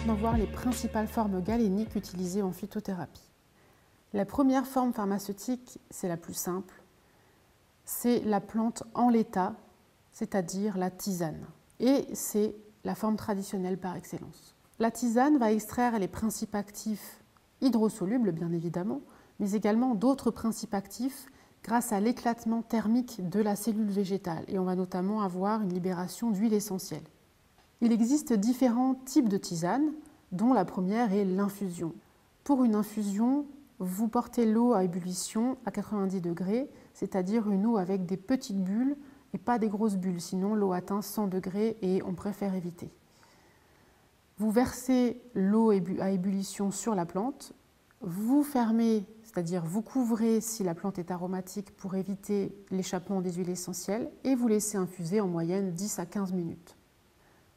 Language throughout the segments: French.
maintenant voir les principales formes galéniques utilisées en phytothérapie. La première forme pharmaceutique, c'est la plus simple, c'est la plante en l'état, c'est-à-dire la tisane. Et c'est la forme traditionnelle par excellence. La tisane va extraire les principes actifs hydrosolubles, bien évidemment, mais également d'autres principes actifs grâce à l'éclatement thermique de la cellule végétale. Et on va notamment avoir une libération d'huile essentielle. Il existe différents types de tisanes, dont la première est l'infusion. Pour une infusion, vous portez l'eau à ébullition à 90 degrés, c'est-à-dire une eau avec des petites bulles et pas des grosses bulles, sinon l'eau atteint 100 degrés et on préfère éviter. Vous versez l'eau à ébullition sur la plante, vous fermez, c'est-à-dire vous couvrez si la plante est aromatique pour éviter l'échappement des huiles essentielles et vous laissez infuser en moyenne 10 à 15 minutes.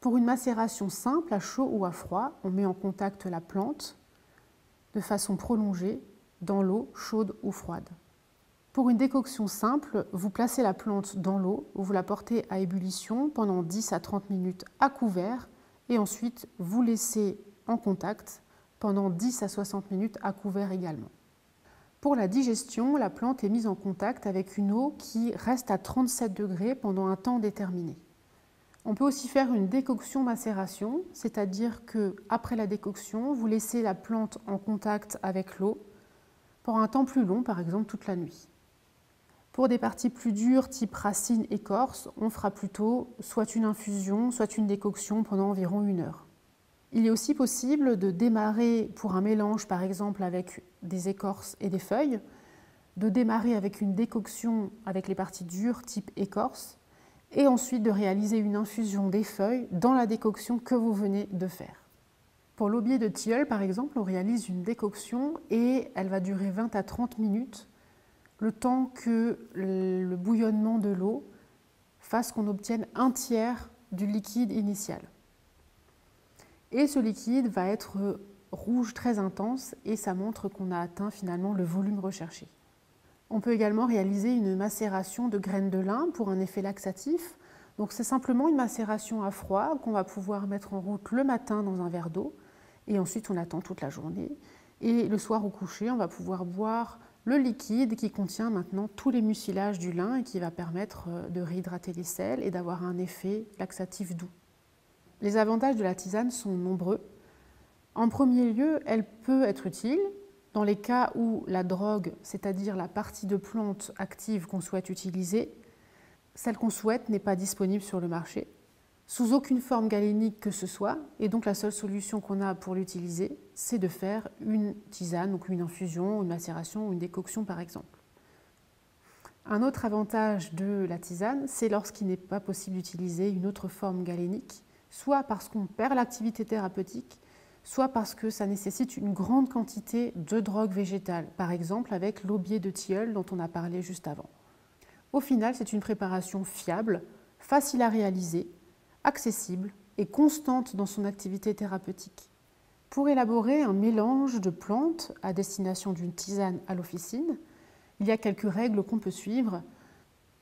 Pour une macération simple, à chaud ou à froid, on met en contact la plante de façon prolongée dans l'eau chaude ou froide. Pour une décoction simple, vous placez la plante dans l'eau, vous la portez à ébullition pendant 10 à 30 minutes à couvert et ensuite vous laissez en contact pendant 10 à 60 minutes à couvert également. Pour la digestion, la plante est mise en contact avec une eau qui reste à 37 degrés pendant un temps déterminé. On peut aussi faire une décoction-macération, c'est-à-dire qu'après la décoction, vous laissez la plante en contact avec l'eau pour un temps plus long, par exemple toute la nuit. Pour des parties plus dures, type racines, écorce, on fera plutôt soit une infusion, soit une décoction pendant environ 1 heure. Il est aussi possible de démarrer pour un mélange, par exemple avec des écorces et des feuilles, de démarrer avec une décoction avec les parties dures, type écorce, et ensuite de réaliser une infusion des feuilles dans la décoction que vous venez de faire. Pour l'aubier de tilleul, par exemple, on réalise une décoction et elle va durer 20 à 30 minutes, le temps que le bouillonnement de l'eau fasse qu'on obtienne 1/3 du liquide initial. Et ce liquide va être rouge très intense et ça montre qu'on a atteint finalement le volume recherché. On peut également réaliser une macération de graines de lin pour un effet laxatif. Donc c'est simplement une macération à froid qu'on va pouvoir mettre en route le matin dans un verre d'eau et ensuite on attend toute la journée. Et le soir au coucher, on va pouvoir boire le liquide qui contient maintenant tous les mucilages du lin et qui va permettre de réhydrater les selles et d'avoir un effet laxatif doux. Les avantages de la tisane sont nombreux. En premier lieu, elle peut être utile dans les cas où la drogue, c'est-à-dire la partie de plante active qu'on souhaite utiliser, celle qu'on souhaite n'est pas disponible sur le marché, sous aucune forme galénique que ce soit, et donc la seule solution qu'on a pour l'utiliser, c'est de faire une tisane, donc une infusion, une macération ou une décoction par exemple. Un autre avantage de la tisane, c'est lorsqu'il n'est pas possible d'utiliser une autre forme galénique, soit parce qu'on perd l'activité thérapeutique, soit parce que ça nécessite une grande quantité de drogue végétale, par exemple avec l'aubier de tilleul dont on a parlé juste avant. Au final, c'est une préparation fiable, facile à réaliser, accessible et constante dans son activité thérapeutique. Pour élaborer un mélange de plantes à destination d'une tisane à l'officine, il y a quelques règles qu'on peut suivre.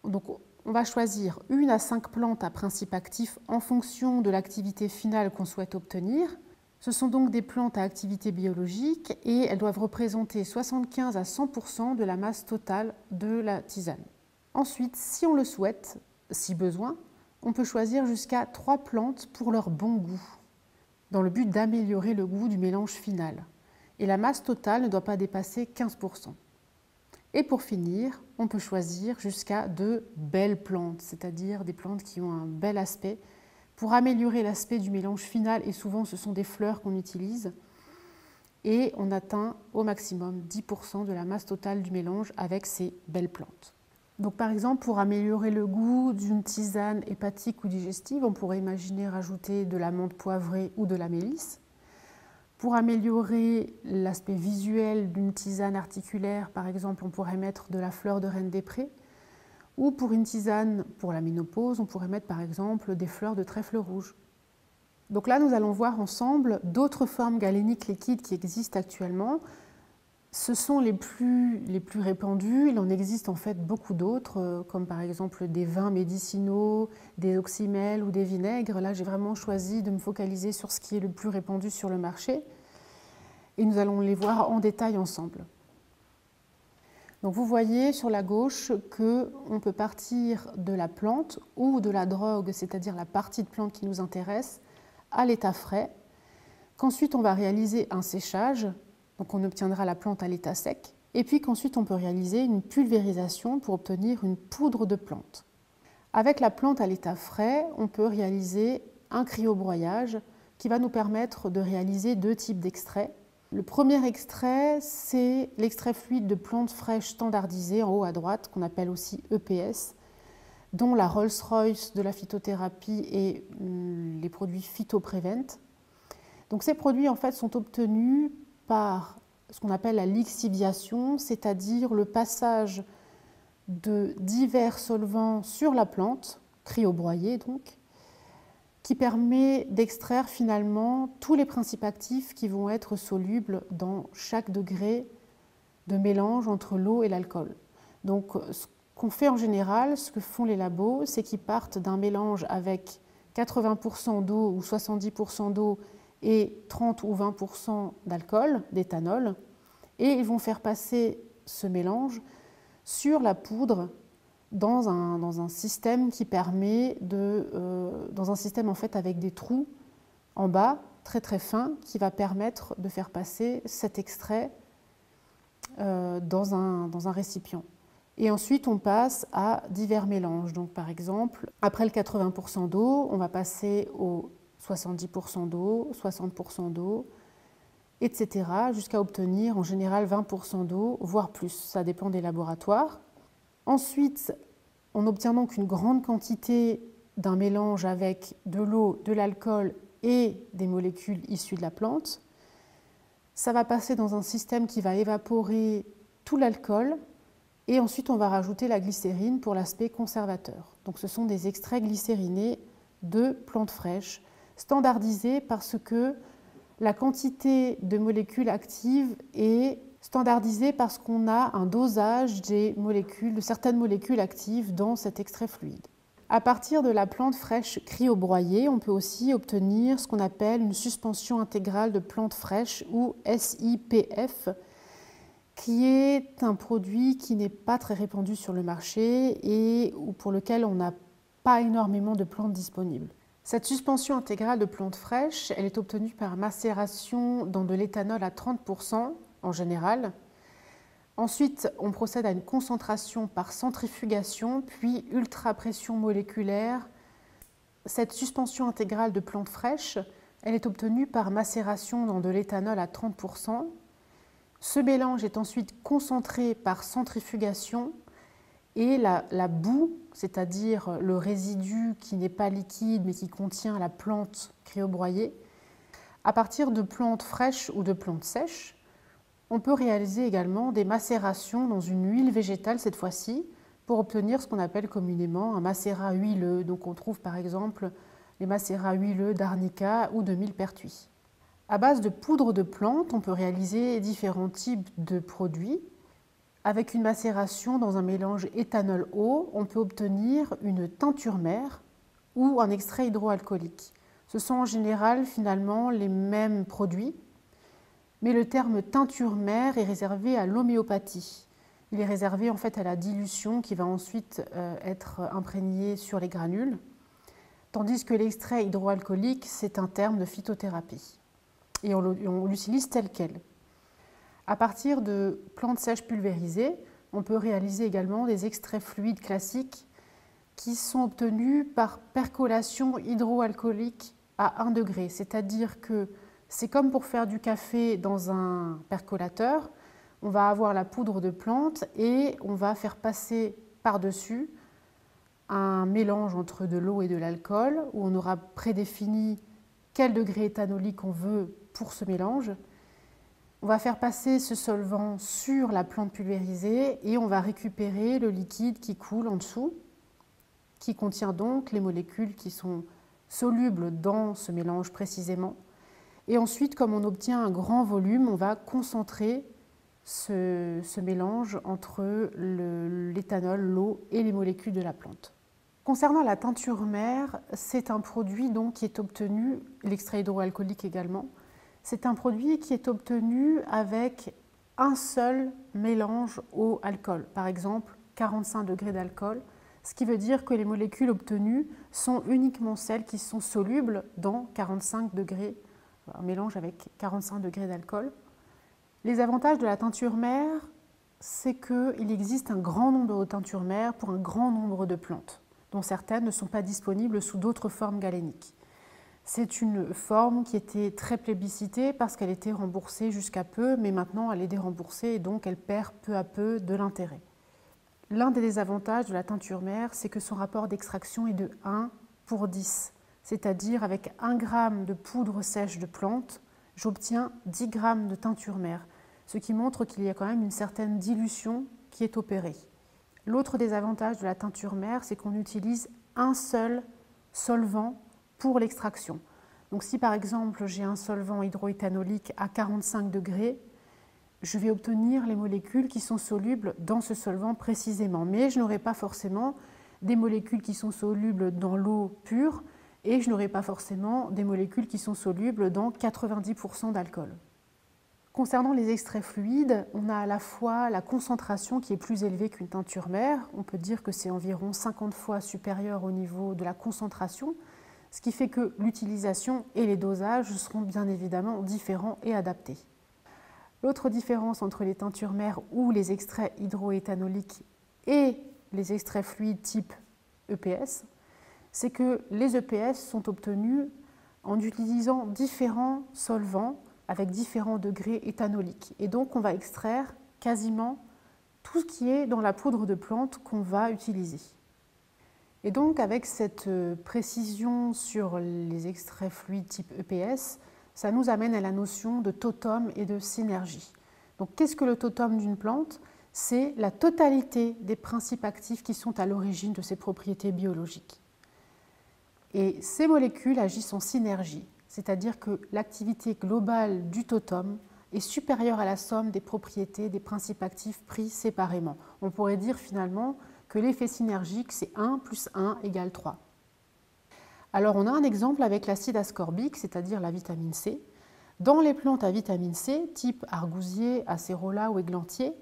Donc, on va choisir 1 à 5 plantes à principe actif en fonction de l'activité finale qu'on souhaite obtenir. Ce sont donc des plantes à activité biologique et elles doivent représenter 75 à 100% de la masse totale de la tisane. Ensuite, si on le souhaite, si besoin, on peut choisir jusqu'à 3 plantes pour leur bon goût, dans le but d'améliorer le goût du mélange final. Et la masse totale ne doit pas dépasser 15%. Et pour finir, on peut choisir jusqu'à de belles plantes, c'est-à-dire des plantes qui ont un bel aspect, pour améliorer l'aspect du mélange final, et souvent ce sont des fleurs qu'on utilise, et on atteint au maximum 10% de la masse totale du mélange avec ces belles plantes. Donc par exemple, pour améliorer le goût d'une tisane hépatique ou digestive, on pourrait imaginer rajouter de la menthe poivrée ou de la mélisse. Pour améliorer l'aspect visuel d'une tisane articulaire, par exemple, on pourrait mettre de la fleur de reine des prés. Ou pour une tisane pour la ménopause, on pourrait mettre par exemple des fleurs de trèfle rouge. Donc là, nous allons voir ensemble d'autres formes galéniques liquides qui existent actuellement. Ce sont les plus répandus. Il en existe en fait beaucoup d'autres, comme par exemple des vins médicinaux, des oxymels ou des vinaigres. Là, j'ai vraiment choisi de me focaliser sur ce qui est le plus répandu sur le marché. Et nous allons les voir en détail ensemble. Donc vous voyez sur la gauche qu'on peut partir de la plante ou de la drogue, c'est-à-dire la partie de plante qui nous intéresse, à l'état frais, qu'ensuite on va réaliser un séchage, donc on obtiendra la plante à l'état sec, et puis qu'ensuite on peut réaliser une pulvérisation pour obtenir une poudre de plante. Avec la plante à l'état frais, on peut réaliser un cryobroyage qui va nous permettre de réaliser deux types d'extraits. Le premier extrait, c'est l'extrait fluide de plantes fraîches standardisées en haut à droite, qu'on appelle aussi EPS, dont la Rolls-Royce de la phytothérapie et les produits PhytoPrevent. Donc ces produits en fait sont obtenus par ce qu'on appelle la lixiviation, c'est-à-dire le passage de divers solvants sur la plante, cryobroyée donc, qui permet d'extraire finalement tous les principes actifs qui vont être solubles dans chaque degré de mélange entre l'eau et l'alcool. Donc ce qu'on fait en général, ce que font les labos, c'est qu'ils partent d'un mélange avec 80% d'eau ou 70% d'eau et 30 ou 20% d'alcool, d'éthanol, et ils vont faire passer ce mélange sur la poudre dans un système qui permet dans un système en fait avec des trous en bas, très très fins, qui va permettre de faire passer cet extrait dans un récipient. Et ensuite, on passe à divers mélanges. Donc, par exemple, après le 80% d'eau, on va passer au 70% d'eau, 60% d'eau, etc., jusqu'à obtenir en général 20% d'eau, voire plus. Ça dépend des laboratoires. Ensuite, on obtient donc une grande quantité d'un mélange avec de l'eau, de l'alcool et des molécules issues de la plante. Ça va passer dans un système qui va évaporer tout l'alcool et ensuite on va rajouter la glycérine pour l'aspect conservateur. Donc ce sont des extraits glycérinés de plantes fraîches, standardisés parce que la quantité de molécules actives est standardisée parce qu'on a un dosage des molécules, de certaines molécules actives dans cet extrait fluide. À partir de la plante fraîche cryobroyée, on peut aussi obtenir ce qu'on appelle une suspension intégrale de plantes fraîches ou SIPF, qui est un produit qui n'est pas très répandu sur le marché et pour lequel on n'a pas énormément de plantes disponibles. Cette suspension intégrale de plantes fraîches, elle est obtenue par macération dans de l'éthanol à 30% en général. Ensuite, on procède à une concentration par centrifugation, puis ultrapression moléculaire. Cette suspension intégrale de plantes fraîches, elle est obtenue par macération dans de l'éthanol à 30%. Ce mélange est ensuite concentré par centrifugation et la boue, c'est-à-dire le résidu qui n'est pas liquide mais qui contient la plante cryobroyée, à partir de plantes fraîches ou de plantes sèches, on peut réaliser également des macérations dans une huile végétale cette fois-ci pour obtenir ce qu'on appelle communément un macérat huileux. Donc on trouve par exemple les macérats huileux d'arnica ou de millepertuis. À base de poudre de plante, on peut réaliser différents types de produits. Avec une macération dans un mélange éthanol-eau, on peut obtenir une teinture mère ou un extrait hydroalcoolique. Ce sont en général finalement les mêmes produits, mais le terme teinture mère est réservé à l'homéopathie. Il est réservé en fait à la dilution qui va ensuite être imprégnée sur les granules, tandis que l'extrait hydroalcoolique, c'est un terme de phytothérapie. Et on l'utilise tel quel. À partir de plantes sèches pulvérisées, on peut réaliser également des extraits fluides classiques qui sont obtenus par percolation hydroalcoolique à 1 degré. C'est-à-dire que c'est comme pour faire du café dans un percolateur. On va avoir la poudre de plante et on va faire passer par-dessus un mélange entre de l'eau et de l'alcool où on aura prédéfini quel degré éthanolique on veut pour ce mélange. On va faire passer ce solvant sur la plante pulvérisée et on va récupérer le liquide qui coule en dessous, qui contient donc les molécules qui sont solubles dans ce mélange précisément. Et ensuite, comme on obtient un grand volume, on va concentrer ce mélange entre l'éthanol, l'eau et les molécules de la plante. Concernant la teinture mère, c'est un produit donc qui est obtenu, l'extrait hydroalcoolique également, c'est un produit qui est obtenu avec un seul mélange eau-alcool, par exemple 45 degrés d'alcool, ce qui veut dire que les molécules obtenues sont uniquement celles qui sont solubles dans 45 degrés, un mélange avec 45 degrés d'alcool. Les avantages de la teinture mère, c'est qu'il existe un grand nombre de teintures mères pour un grand nombre de plantes, dont certaines ne sont pas disponibles sous d'autres formes galéniques. C'est une forme qui était très plébiscitée parce qu'elle était remboursée jusqu'à peu, mais maintenant elle est déremboursée et donc elle perd peu à peu de l'intérêt. L'un des désavantages de la teinture mère, c'est que son rapport d'extraction est de 1 pour 10, c'est-à-dire avec 1 g de poudre sèche de plante, j'obtiens 10 g de teinture mère, ce qui montre qu'il y a quand même une certaine dilution qui est opérée. L'autre désavantage de la teinture mère, c'est qu'on utilise un seul solvant pour l'extraction. Donc si par exemple j'ai un solvant hydroéthanolique à 45 degrés, je vais obtenir les molécules qui sont solubles dans ce solvant précisément. Mais je n'aurai pas forcément des molécules qui sont solubles dans l'eau pure et je n'aurai pas forcément des molécules qui sont solubles dans 90% d'alcool. Concernant les extraits fluides, on a à la fois la concentration qui est plus élevée qu'une teinture mère. On peut dire que c'est environ 50 fois supérieur au niveau de la concentration, ce qui fait que l'utilisation et les dosages seront bien évidemment différents et adaptés. L'autre différence entre les teintures mères ou les extraits hydroéthanoliques et les extraits fluides type EPS, c'est que les EPS sont obtenus en utilisant différents solvants avec différents degrés éthanoliques. Et donc on va extraire quasiment tout ce qui est dans la poudre de plante qu'on va utiliser. Et donc avec cette précision sur les extraits fluides type EPS, ça nous amène à la notion de totum et de synergie. Donc qu'est-ce que le totum d'une plante? C'est la totalité des principes actifs qui sont à l'origine de ses propriétés biologiques. Et ces molécules agissent en synergie, c'est-à-dire que l'activité globale du totum est supérieure à la somme des propriétés des principes actifs pris séparément. On pourrait dire finalement que l'effet synergique, c'est 1 plus 1 égale 3. Alors on a un exemple avec l'acide ascorbique, c'est-à-dire la vitamine C. Dans les plantes à vitamine C, type argousier, acérola ou églantier,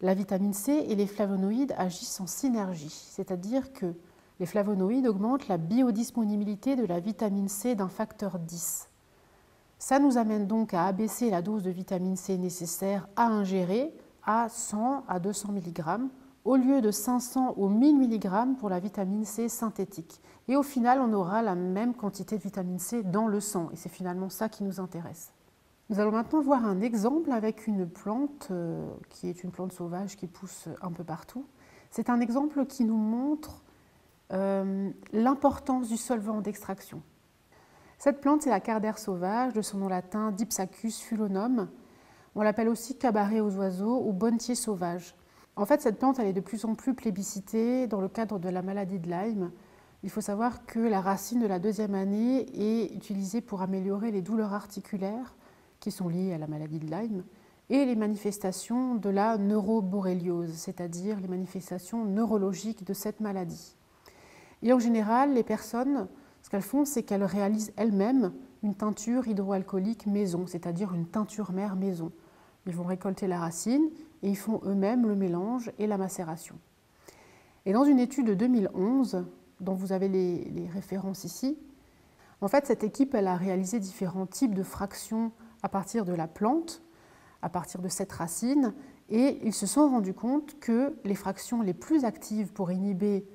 la vitamine C et les flavonoïdes agissent en synergie, c'est-à-dire que les flavonoïdes augmentent la biodisponibilité de la vitamine C d'un facteur 10. Ça nous amène donc à abaisser la dose de vitamine C nécessaire à ingérer à 100 à 200 mg au lieu de 500 ou 1000 mg pour la vitamine C synthétique. Et au final, on aura la même quantité de vitamine C dans le sang. Et c'est finalement ça qui nous intéresse. Nous allons maintenant voir un exemple avec une plante qui est une plante sauvage qui pousse un peu partout. C'est un exemple qui nous montre l'importance du solvant d'extraction. Cette plante, c'est la cardère sauvage, de son nom latin Dipsacus fulonum. On l'appelle aussi cabaret aux oiseaux ou bonnetier sauvage. En fait, cette plante elle est de plus en plus plébiscitée dans le cadre de la maladie de Lyme. Il faut savoir que la racine de la 2e année est utilisée pour améliorer les douleurs articulaires qui sont liées à la maladie de Lyme et les manifestations de la neuroborréliose, c'est-à-dire les manifestations neurologiques de cette maladie. Et en général, les personnes, ce qu'elles font, c'est qu'elles réalisent elles-mêmes une teinture hydroalcoolique maison, c'est-à-dire une teinture mère maison. Ils vont récolter la racine et ils font eux-mêmes le mélange et la macération. Et dans une étude de 2011, dont vous avez les références ici, en fait, cette équipe elle a réalisé différents types de fractions à partir de la plante, à partir de cette racine, et ils se sont rendus compte que les fractions les plus actives pour inhiber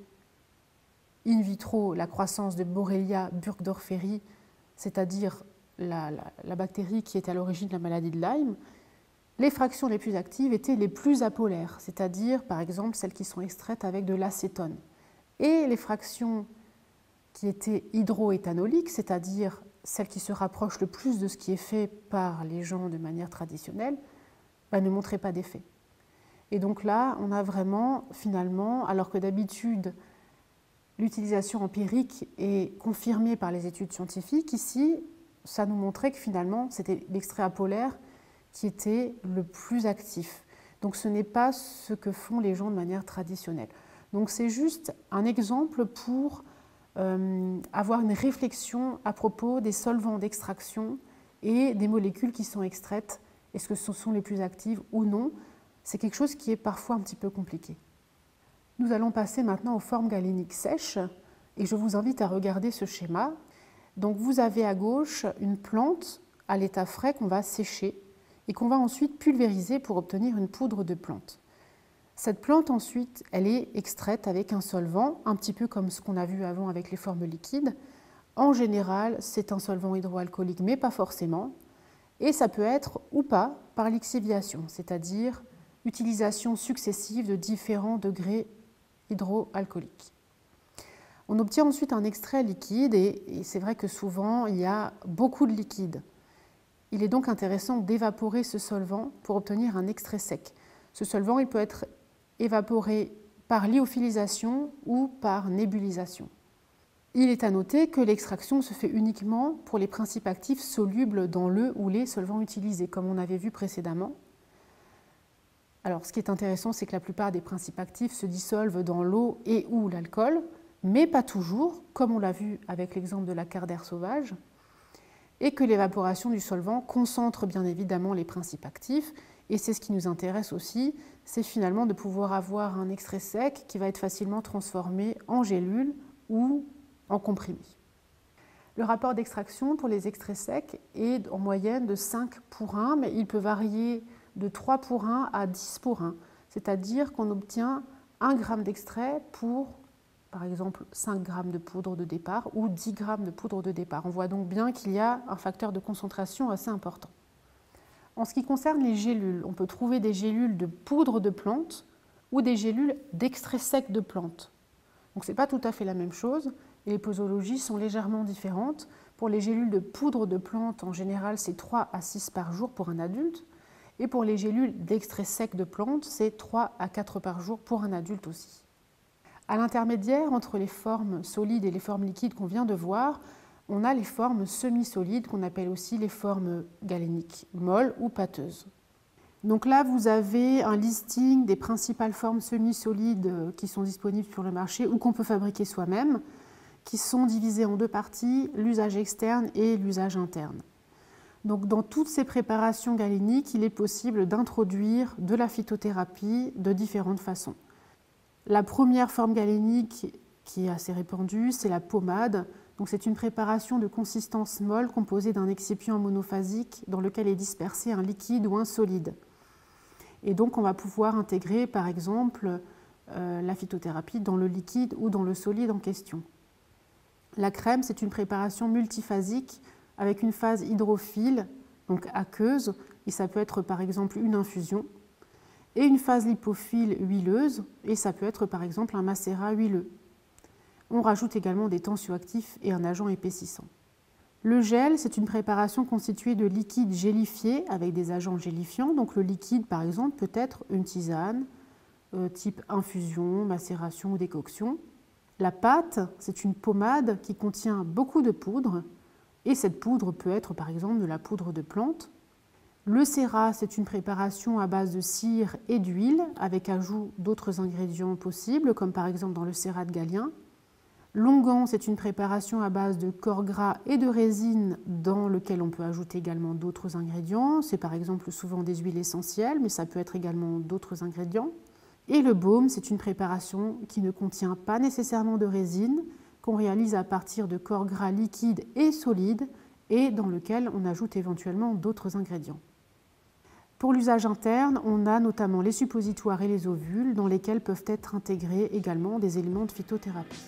in vitro la croissance de Borrelia burgdorferi, c'est-à-dire la bactérie qui est à l'origine de la maladie de Lyme, les fractions les plus actives étaient les plus apolaires, c'est-à-dire par exemple celles qui sont extraites avec de l'acétone. Et les fractions qui étaient hydroéthanoliques, c'est-à-dire celles qui se rapprochent le plus de ce qui est fait par les gens de manière traditionnelle, ne montraient pas d'effet. Et donc là, on a vraiment, finalement, alors que d'habitude, l'utilisation empirique est confirmée par les études scientifiques, ici, ça nous montrait que finalement, c'était l'extrait apolaire qui était le plus actif. Donc ce n'est pas ce que font les gens de manière traditionnelle. Donc c'est juste un exemple pour avoir une réflexion à propos des solvants d'extraction et des molécules qui sont extraites. Est-ce que ce sont les plus actives ou non? C'est quelque chose qui est parfois un petit peu compliqué. Nous allons passer maintenant aux formes galéniques sèches et je vous invite à regarder ce schéma. Donc vous avez à gauche une plante à l'état frais qu'on va sécher et qu'on va ensuite pulvériser pour obtenir une poudre de plante. Cette plante ensuite, elle est extraite avec un solvant, un petit peu comme ce qu'on a vu avant avec les formes liquides. En général, c'est un solvant hydroalcoolique, mais pas forcément. Et ça peut être ou pas par lixiviation, c'est-à-dire utilisation successive de différents degrés hydroalcooliques. On obtient ensuite un extrait liquide et c'est vrai que souvent il y a beaucoup de liquide. Il est donc intéressant d'évaporer ce solvant pour obtenir un extrait sec. Ce solvant il peut être évaporé par lyophilisation ou par nébulisation. Il est à noter que l'extraction se fait uniquement pour les principes actifs solubles dans le ou les solvants utilisés, comme on avait vu précédemment. Alors, ce qui est intéressant, c'est que la plupart des principes actifs se dissolvent dans l'eau et ou l'alcool, mais pas toujours, comme on l'a vu avec l'exemple de la cardère sauvage, et que l'évaporation du solvant concentre bien évidemment les principes actifs, et c'est ce qui nous intéresse aussi, c'est finalement de pouvoir avoir un extrait sec qui va être facilement transformé en gélule ou en comprimé. Le rapport d'extraction pour les extraits secs est en moyenne de 5 pour 1, mais il peut varier de 3 pour 1 à 10 pour 1, c'est-à-dire qu'on obtient 1 g d'extrait pour, par exemple, 5 g de poudre de départ ou 10 g de poudre de départ. On voit donc bien qu'il y a un facteur de concentration assez important. En ce qui concerne les gélules, on peut trouver des gélules de poudre de plante ou des gélules d'extrait sec de plante. Donc ce n'est pas tout à fait la même chose et les posologies sont légèrement différentes. Pour les gélules de poudre de plante, en général, c'est 3 à 6 par jour pour un adulte. Et pour les gélules d'extrait sec de plante, c'est 3 à 4 par jour pour un adulte aussi. À l'intermédiaire entre les formes solides et les formes liquides qu'on vient de voir, on a les formes semi-solides qu'on appelle aussi les formes galéniques, molles ou pâteuses. Donc là, vous avez un listing des principales formes semi-solides qui sont disponibles sur le marché ou qu'on peut fabriquer soi-même, qui sont divisées en deux parties, l'usage externe et l'usage interne. Donc dans toutes ces préparations galéniques, il est possible d'introduire de la phytothérapie de différentes façons. La première forme galénique qui est assez répandue, c'est la pommade. C'est une préparation de consistance molle composée d'un excipient monophasique dans lequel est dispersé un liquide ou un solide. Et donc on va pouvoir intégrer par exemple la phytothérapie dans le liquide ou dans le solide en question. La crème, c'est une préparation multiphasique avec une phase hydrophile, donc aqueuse, et ça peut être par exemple une infusion, et une phase lipophile huileuse, et ça peut être par exemple un macérat huileux. On rajoute également des tensioactifs et un agent épaississant. Le gel, c'est une préparation constituée de liquides gélifiés avec des agents gélifiants. Donc le liquide, par exemple, peut être une tisane, type infusion, macération ou décoction. La pâte, c'est une pommade qui contient beaucoup de poudre. Et cette poudre peut être, par exemple, de la poudre de plante. Le sérat, c'est une préparation à base de cire et d'huile avec ajout d'autres ingrédients possibles, comme par exemple dans le sérat de Galien. L'onguent, c'est une préparation à base de corps gras et de résine dans lequel on peut ajouter également d'autres ingrédients. C'est par exemple souvent des huiles essentielles, mais ça peut être également d'autres ingrédients. Et le baume, c'est une préparation qui ne contient pas nécessairement de résine, qu'on réalise à partir de corps gras liquides et solides et dans lequel on ajoute éventuellement d'autres ingrédients. Pour l'usage interne, on a notamment les suppositoires et les ovules dans lesquels peuvent être intégrés également des éléments de phytothérapie.